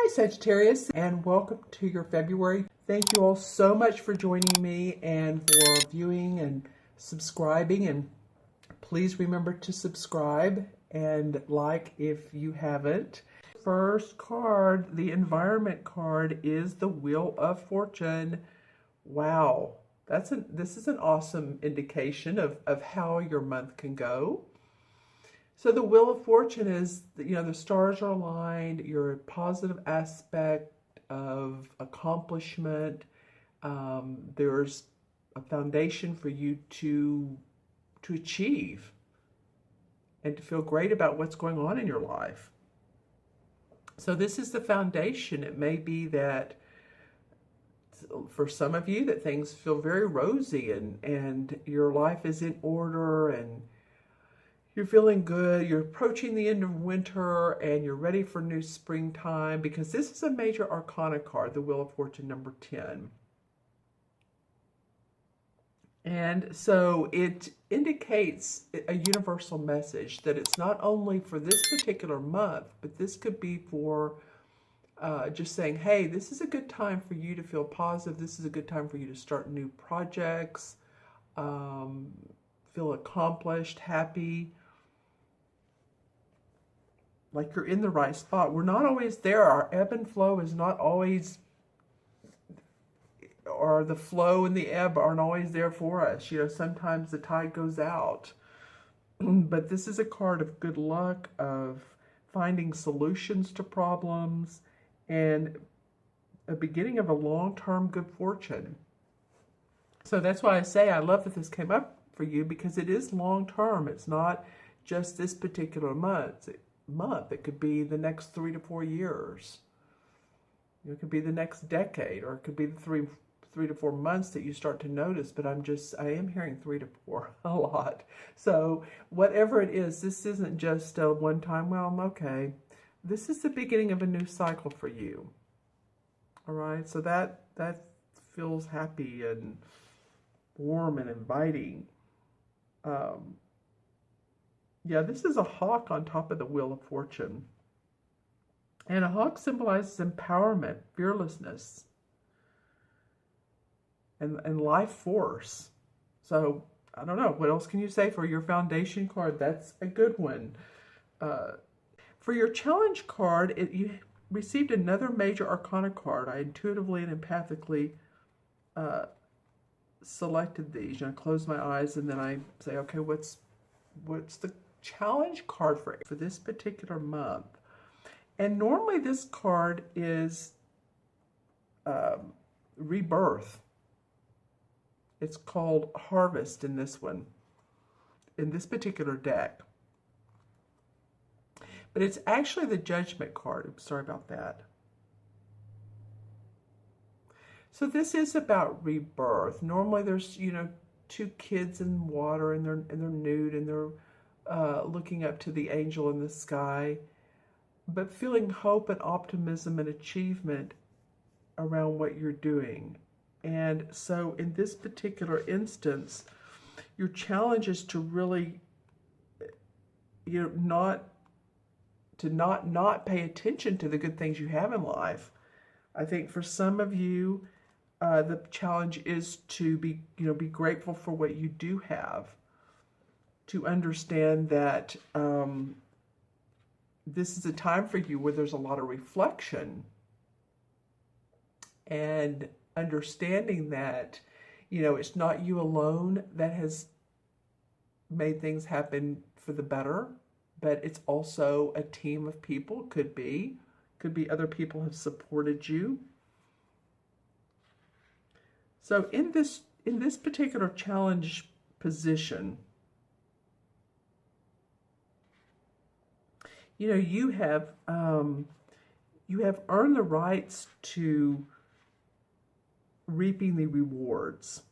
Hi Sagittarius, and welcome to your February. Thank you all so much for joining me and for viewing and subscribing, and please remember to subscribe and like if you haven't. First card, the environment card, is the Wheel of Fortune. Wow, this is an awesome indication of how your month can go. So the Wheel of Fortune is, the stars are aligned, your positive aspect of accomplishment. There's a foundation for you to achieve and to feel great about what's going on in your life. So this is the foundation. It may be that for some of you that things feel very rosy and your life is in order and you're feeling good, you're approaching the end of winter, and you're ready for new springtime, because this is a major arcana card, the Wheel of Fortune number 10. And so it indicates a universal message that it's not only for this particular month, but this could be for just saying, hey, this is a good time for you to feel positive. This is a good time for you to start new projects, feel accomplished, happy, like you're in the right spot. We're not always there. Our ebb and flow is not always, or the flow and the ebb aren't always there for us. Sometimes the tide goes out. But this is a card of good luck, of finding solutions to problems, and a beginning of a long-term good fortune. So that's why I say I love that this came up for you, because it is long-term. It's not just this particular month. It could be the next 3 to 4 years. It could be the next decade, or it could be the three to 4 months that you start to notice. But I am hearing 3 to 4 a lot. So whatever it is, this isn't just a one time, well, I'm okay. This is the beginning of a new cycle for you. All right, so that feels happy and warm and inviting. Yeah, this is a hawk on top of the Wheel of Fortune. And a hawk symbolizes empowerment, fearlessness, and life force. So, I don't know, what else can you say for your foundation card? That's a good one. For your challenge card, you received another major arcana card. I intuitively and empathically selected these. I close my eyes and then I say, okay, what's the challenge card for this particular month? And normally this card is rebirth. It's called harvest in this one, in this particular deck. But it's actually the judgment card. I'm sorry about that. So this is about rebirth. Normally there's, two kids in water, and they're nude, and they're looking up to the angel in the sky, but feeling hope and optimism and achievement around what you're doing. And so in this particular instance, your challenge is to really, not pay attention to the good things you have in life. I think for some of you, the challenge is to be grateful for what you do have, to understand that this is a time for you where there's a lot of reflection, and understanding that, it's not you alone that has made things happen for the better, but it's also a team of people. Could be other people have supported you. So in this particular challenge position, you have earned the rights to reaping the rewards.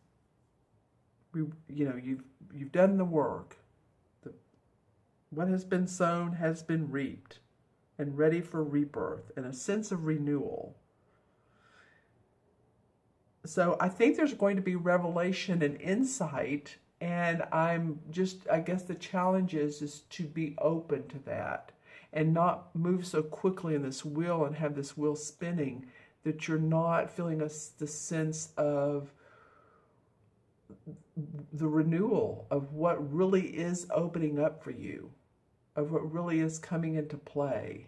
You've done the work. What has been sown has been reaped, and ready for rebirth and a sense of renewal. So I think there's going to be revelation and insight, and I guess the challenge is to be open to that. and not move so quickly in this wheel and have this wheel spinning that you're not feeling the sense of the renewal of what really is opening up for you, of what really is coming into play.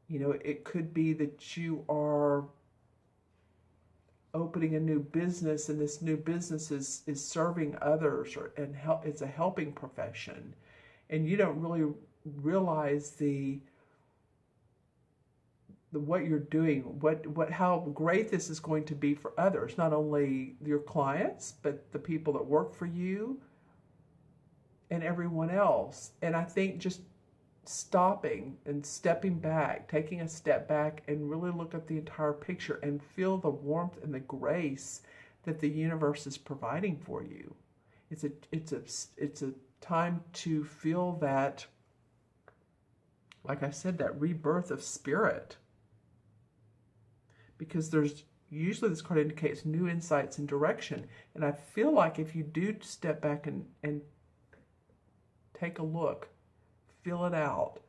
You know, it could be that you are opening a new business, and this new business is serving others, and it's a helping profession, and you don't really realize the what you're doing, how great this is going to be for others, not only your clients, but the people that work for you and everyone else. And I think just stopping and stepping back, taking a step back and really look at the entire picture and feel the warmth and the grace that the universe is providing for you. It's a time to feel that, like I said, that rebirth of spirit. Because there's usually, this card indicates new insights and direction. And I feel like if you do step back and take a look, feel it out,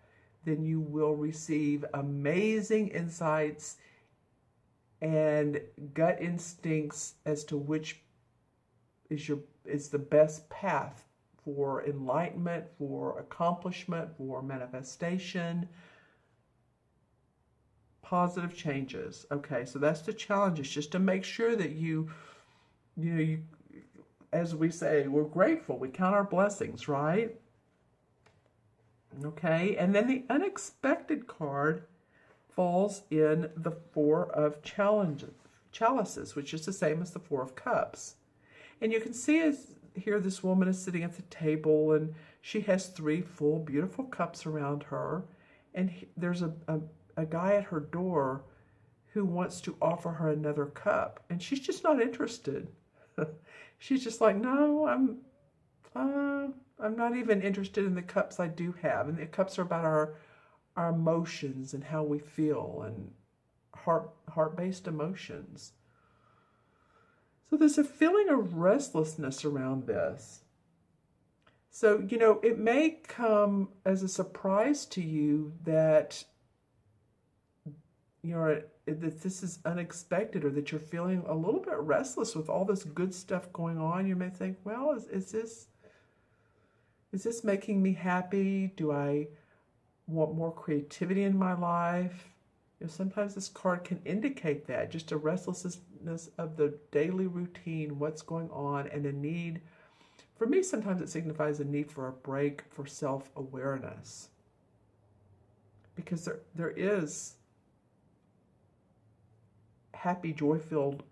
then you will receive amazing insights and gut instincts as to which is the best path for enlightenment, for accomplishment, for manifestation, positive changes. Okay, so that's the challenge, is just to make sure that you as we say, we're grateful, we count our blessings, right? Okay, and then the unexpected card falls in the Four of Chalices, which is the same as the Four of Cups. And you can see here this woman is sitting at the table, and she has 3 full, beautiful cups around her. And there's a guy at her door who wants to offer her another cup. And she's just not interested. She's just like, no, I'm not even interested in the cups I do have. And the cups are about our emotions and how we feel, and heart-based emotions. So there's a feeling of restlessness around this. So, you know, it may come as a surprise to you that, you know, that this is unexpected, or that you're feeling a little bit restless with all this good stuff going on. You may think, well, is this making me happy? Do I want more creativity in my life? You know, sometimes this card can indicate that, just a restlessness of the daily routine, what's going on, and a need. For me, sometimes it signifies a need for a break, for self-awareness. Because there is happy, joy-filled,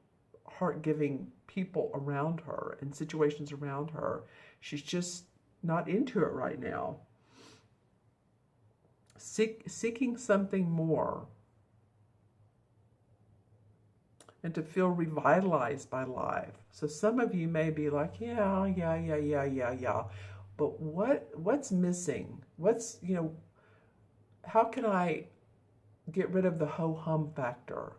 heart-giving people around her and situations around her. She's just not into it right now. Seeking something more, and to feel revitalized by life. So some of you may be like, yeah. But what's missing? How can I get rid of the ho-hum factor?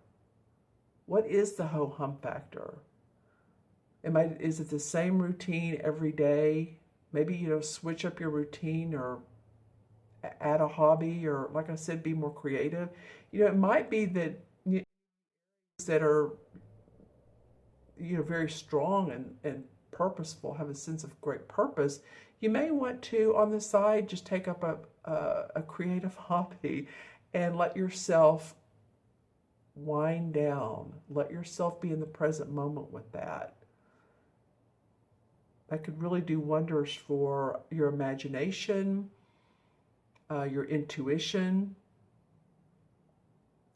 What is the ho-hum factor? Is it the same routine every day? Maybe, switch up your routine, or add a hobby, or, like I said, be more creative. It might be that that are, very strong and purposeful, have a sense of great purpose. You may want to, on the side, just take up a creative hobby and let yourself wind down. Let yourself be in the present moment with that. That could really do wonders for your imagination, your intuition.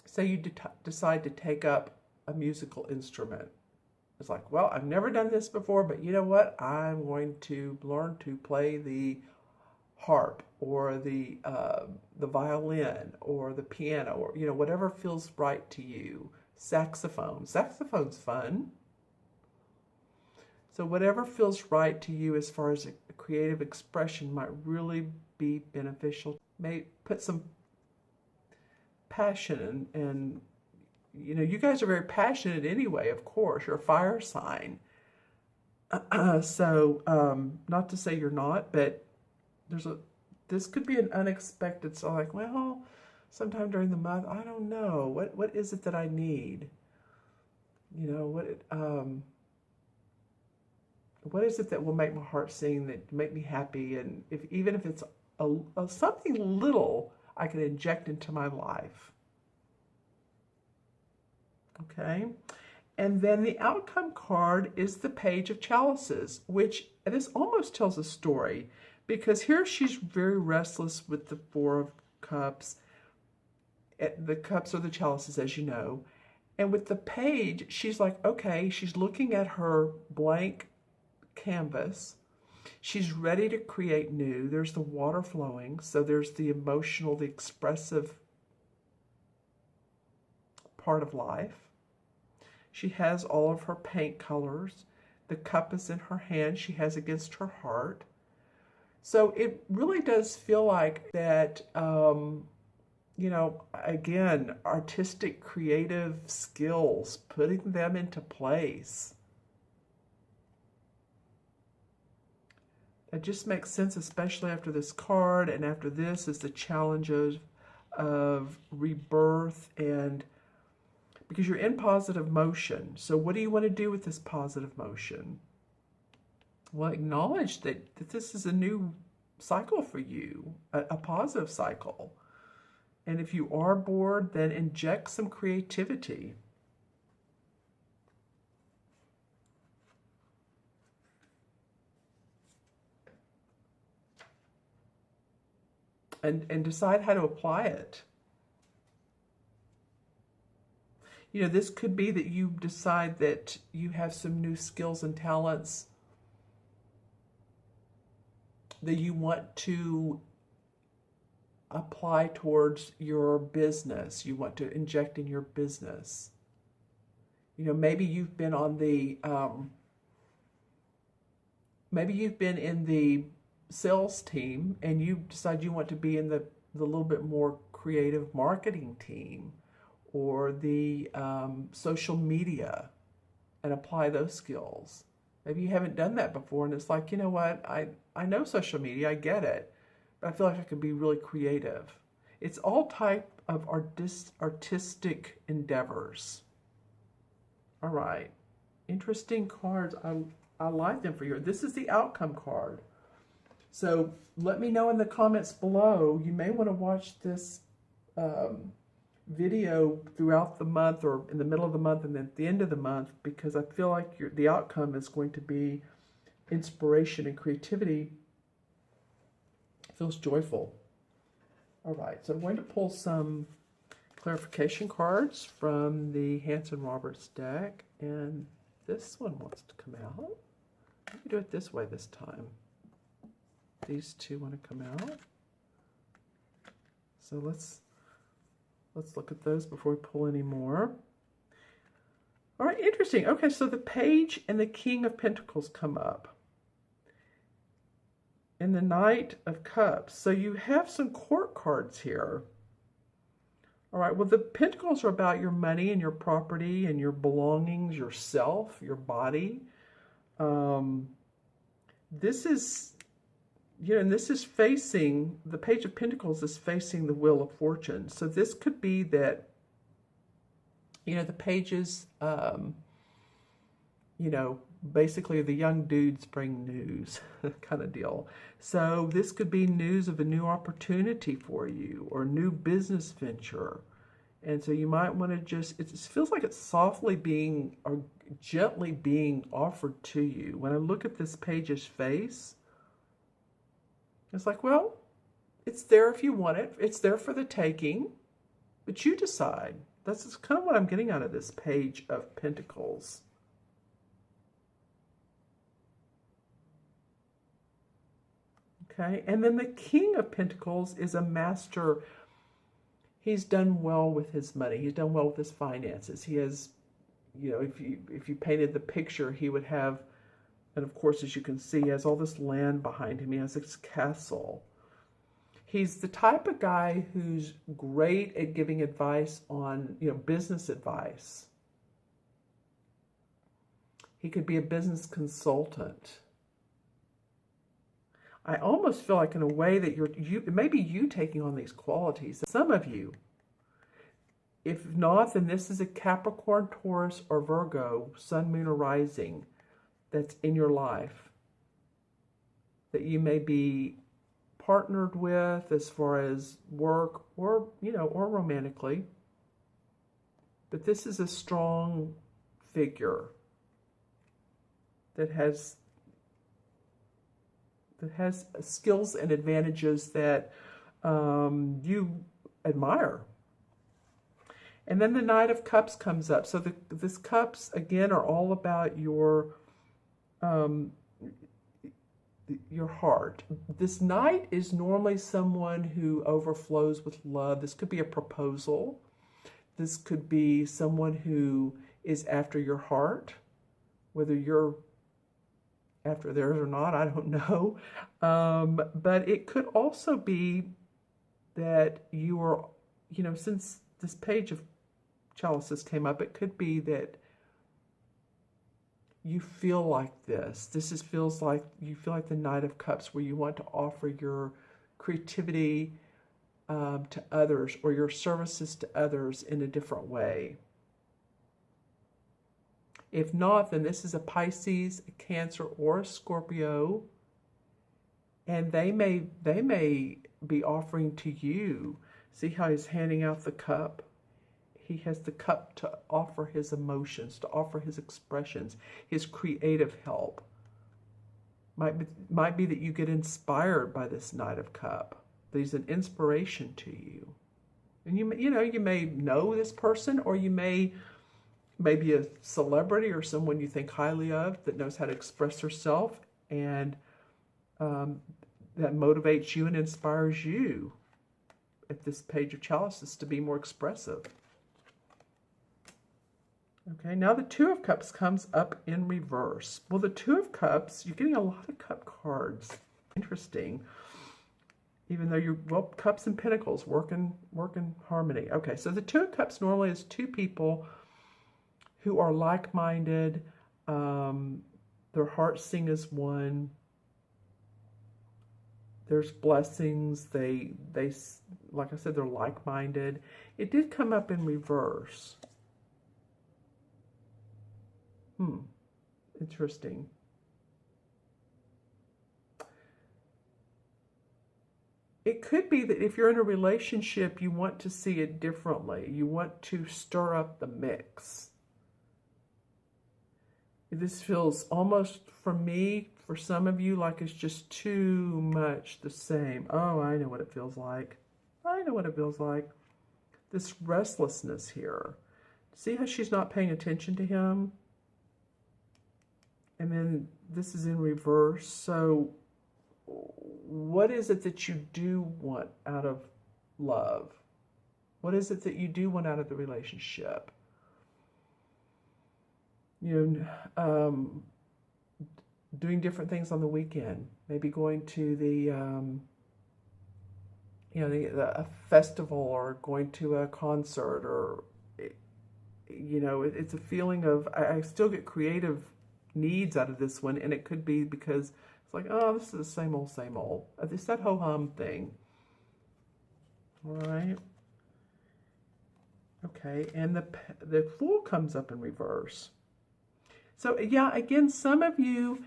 Say you decide to take up a musical instrument. It's like, well, I've never done this before, but you know what? I'm going to learn to play the harp, or the violin, or the piano, or whatever feels right to you. Saxophone. Saxophone's fun. So whatever feels right to you as far as a creative expression might really be beneficial. May put some passion and you guys are very passionate anyway, of course. You're a fire sign. So not to say you're not, but there's This could be an unexpected, so like, well, sometime during the month, I don't know. What is it that I need? You know, what is it that will make my heart sing, that make me happy? And even if it's something little I can inject into my life. Okay. And then the outcome card is the Page of Chalices, which this almost tells a story, because here she's very restless with the Four of Cups. The cups are the chalices, as you know. And with the page, she's like, okay, she's looking at her blank canvas. She's ready to create new. There's the water flowing. So there's the emotional, the expressive part of life. She has all of her paint colors. The cup is in her hand. She has against her heart. So it really does feel like that, you know, again, artistic, creative skills, putting them into place. It just makes sense, especially after this card, and after this is the challenges of rebirth, and because you're in positive motion. So what do you want to do with this positive motion? Well, acknowledge that this is a new cycle for you, a positive cycle. And if you are bored, then inject some creativity. And decide how to apply it. You know, this could be that you decide that you have some new skills and talents that you want to apply towards your business. You want to inject in your business. You know, maybe you've been on the, maybe you've been in the sales team and you decide you want to be in the little bit more creative marketing team, or the social media, and apply those skills. Maybe you haven't done that before, and it's like, you know what, I know social media, I get it, but I feel like I could be really creative. It's all type of artistic endeavors. All right, interesting cards. I like them for you. This is the outcome card. So let me know in the comments below. You may want to watch this video throughout the month, or in the middle of the month and then at the end of the month, because I feel like the outcome is going to be inspiration and creativity. It feels joyful. All right, so I'm going to pull some clarification cards from the Hanson Roberts deck, and this one wants to come out. Let me do it this way this time. These two want to come out. So let's look at those before we pull any more. All right, interesting. Okay, so the Page and the King of Pentacles come up. And the Knight of Cups. So you have some court cards here. All right, well, the Pentacles are about your money and your property and your belongings, yourself, your body. This is, you know, and this is facing, the Page of Pentacles is facing the Wheel of Fortune. So this could be that, you know, the pages, you know, basically the young dudes bring news kind of deal. So this could be news of a new opportunity for you, or a new business venture. And so you might want to just, it feels like it's softly being, or gently being offered to you. When I look at this page's face, it's like, well, it's there if you want it. It's there for the taking, but you decide. That's kind of what I'm getting out of this Page of Pentacles. Okay, and then the King of Pentacles is a master. He's done well with his money. He's done well with his finances. He has, you know, if you painted the picture, he would have, and of course, as you can see, he has all this land behind him. He has this castle. He's the type of guy who's great at giving advice on, you know, business advice. He could be a business consultant. I almost feel like in a way that it may be you taking on these qualities. Some of you, if not, then this is a Capricorn, Taurus, or Virgo, Sun, Moon, or Rising that's in your life that you may be partnered with as far as work or, or romantically. But this is a strong figure that has skills and advantages that you admire. And then the Knight of Cups comes up. So this cups, again, are all about your heart. This Knight is normally someone who overflows with love. This could be a proposal. This could be someone who is after your heart, whether you're after theirs or not, I don't know. But it could also be that you are, since this page of chalices came up, it could be that you feel like this. Feels like you feel like the Knight of Cups, where you want to offer your creativity to others or your services to others in a different way. If not, then this is a Pisces, a Cancer, or a Scorpio, and they may be offering to you. See how he's handing out the cup? He has the cup to offer his emotions, to offer his expressions, his creative help. Might be that you get inspired by this Knight of Cup. That he's an inspiration to you, and you may know this person, or you may be a celebrity or someone you think highly of that knows how to express herself, and that motivates you and inspires you at this page of chalices to be more expressive. Okay, now the Two of Cups comes up in reverse. Well, the Two of Cups, you're getting a lot of cup cards. Interesting. Even though Cups and Pentacles work in harmony. Okay, so the Two of Cups normally is two people who are like-minded. Their hearts sing as one. There's blessings. They like I said, they're like-minded. It did come up in reverse. Interesting. It could be that if you're in a relationship, you want to see it differently. You want to stir up the mix. This feels almost, for me, for some of you, like it's just too much the same. Oh, I know what it feels like. I know what it feels like. This restlessness here. See how she's not paying attention to him? And then this is in reverse. So what is it that you do want out of love? What is it that you do want out of the relationship? Doing different things on the weekend. Maybe going to a festival, or going to a concert, or, it's a feeling of, I still get creative needs out of this one, and it could be because it's like, oh, this is the same old, same old. It's that ho-hum thing. All right. Okay, and the Fool comes up in reverse. So, yeah, again, some of you,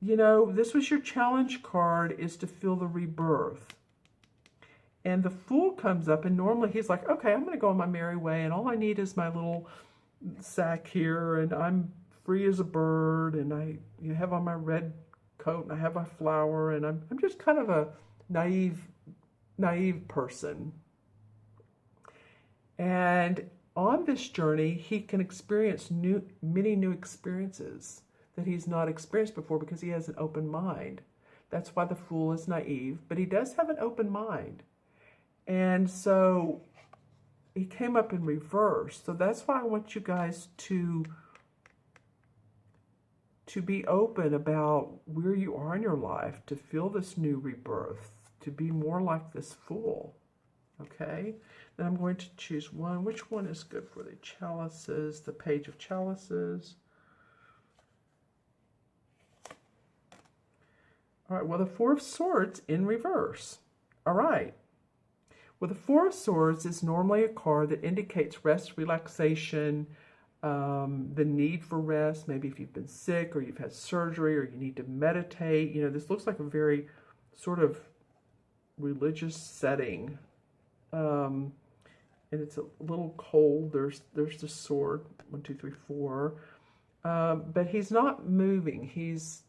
this was your challenge card, is to feel the rebirth. And the Fool comes up, and normally he's like, okay, I'm going to go on my merry way, and all I need is my little sack here, and I'm free as a bird, and I have on my red coat, and I have my flower, and I'm just kind of a naive person. And on this journey, he can experience many new experiences that he's not experienced before, because he has an open mind. That's why the Fool is naive, but he does have an open mind. And so he came up in reverse. So that's why I want you guys to be open about where you are in your life, to feel this new rebirth, to be more like this Fool. Okay? Then I'm going to choose one. Which one is good for the chalices? The Page of Chalices. All right, well, the Four of Swords in reverse. All right. Well, the Four of Swords is normally a card that indicates rest, relaxation, the need for rest. Maybe if you've been sick or you've had surgery or you need to meditate. You know, this looks like a very sort of religious setting. And it's a little cold. There's the sword. 1, 2, 3, 4. But he's not moving. He's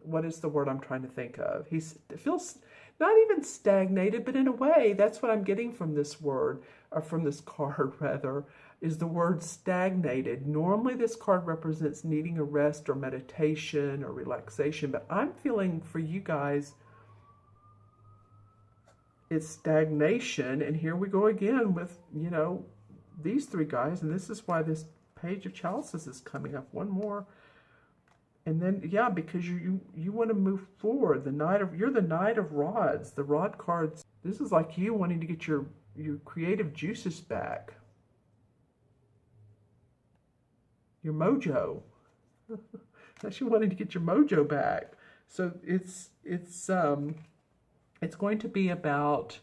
what is the word I'm trying to think of? It feels not even stagnated, but in a way, that's what I'm getting from this word, or from this card rather, is the word stagnated. Normally this card represents needing a rest or meditation or relaxation, but I'm feeling for you guys, it's stagnation. And here we go again with, you know, these three guys, and this is why this Page of Chalices is coming up. One more. And then, yeah, because you want to move forward. You're the Knight of Rods. The Rod cards, this is like you wanting to get your creative juices back. Your mojo. That's you wanting to get your mojo back. So it's going to be about,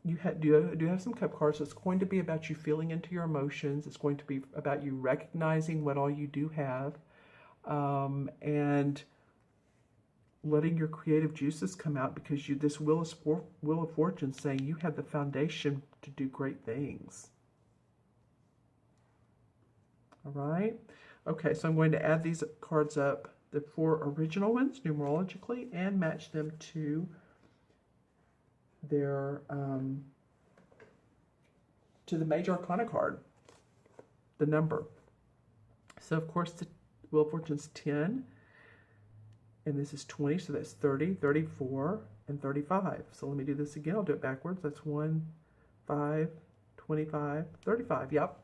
do you have some cup cards? It's going to be about you feeling into your emotions. It's going to be about you recognizing what all you do have, and letting your creative juices come out, because this Wheel of Fortune saying you have the foundation to do great things. All right. Okay, so I'm going to add these cards up, the 4 original ones numerologically, and match them to their to the Major Arcana card, the number. So of course the Wheel of Fortune's 10, and this is 20, so that's 30, 34, and 35. So let me do this again. I'll do it backwards. That's 1, 5, 25, 35. Yep.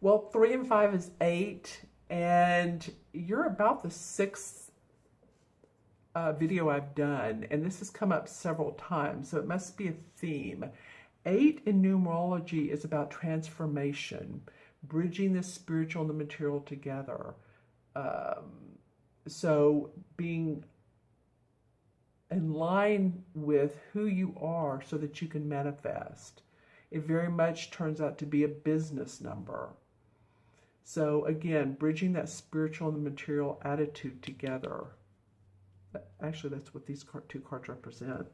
Well, 3 and 5 is 8, and you're about the 6th video I've done, and this has come up several times, so it must be a theme. 8 in numerology is about transformation, bridging the spiritual and the material together. So being in line with who you are so that you can manifest. It very much turns out to be a business number. So again, bridging that spiritual and the material attitude together. Actually, that's what these two cards represent.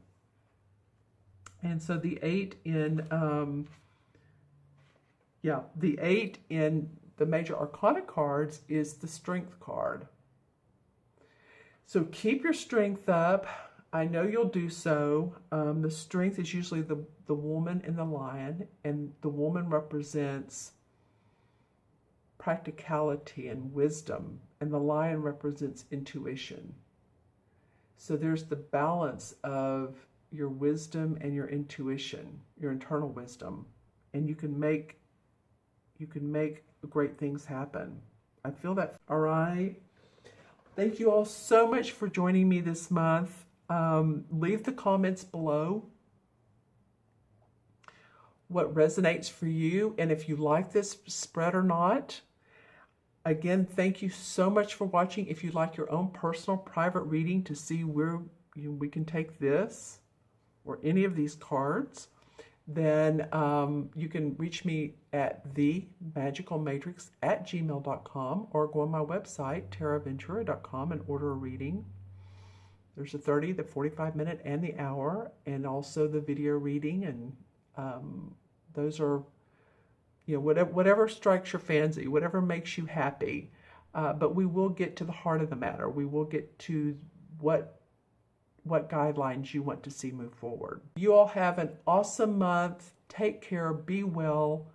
And so the 8 in, the 8 in the Major Arcana cards is the Strength card. So keep your strength up. I know you'll do so. The Strength is usually the woman and the lion, and the woman represents practicality and wisdom, and the lion represents intuition. So there's the balance of your wisdom and your intuition, your internal wisdom, and you can make great things happen. I feel that. All right. Thank you all so much for joining me this month. Leave the comments below what resonates for you, and if you like this spread or not. Again, thank you so much for watching. If you'd like your own personal private reading to see where we can take this or any of these cards, then you can reach me at themagicalmatrix@gmail.com, or go on my website, taraventura.com, and order a reading. There's the 30, the 45-minute, and the hour, and also the video reading, and those are, you know, whatever strikes your fancy, whatever makes you happy. But we will get to the heart of the matter. We will get to what guidelines you want to see move forward. You all have an awesome month. Take care. Be well.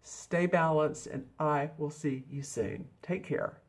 Stay balanced, and I will see you soon. Take care.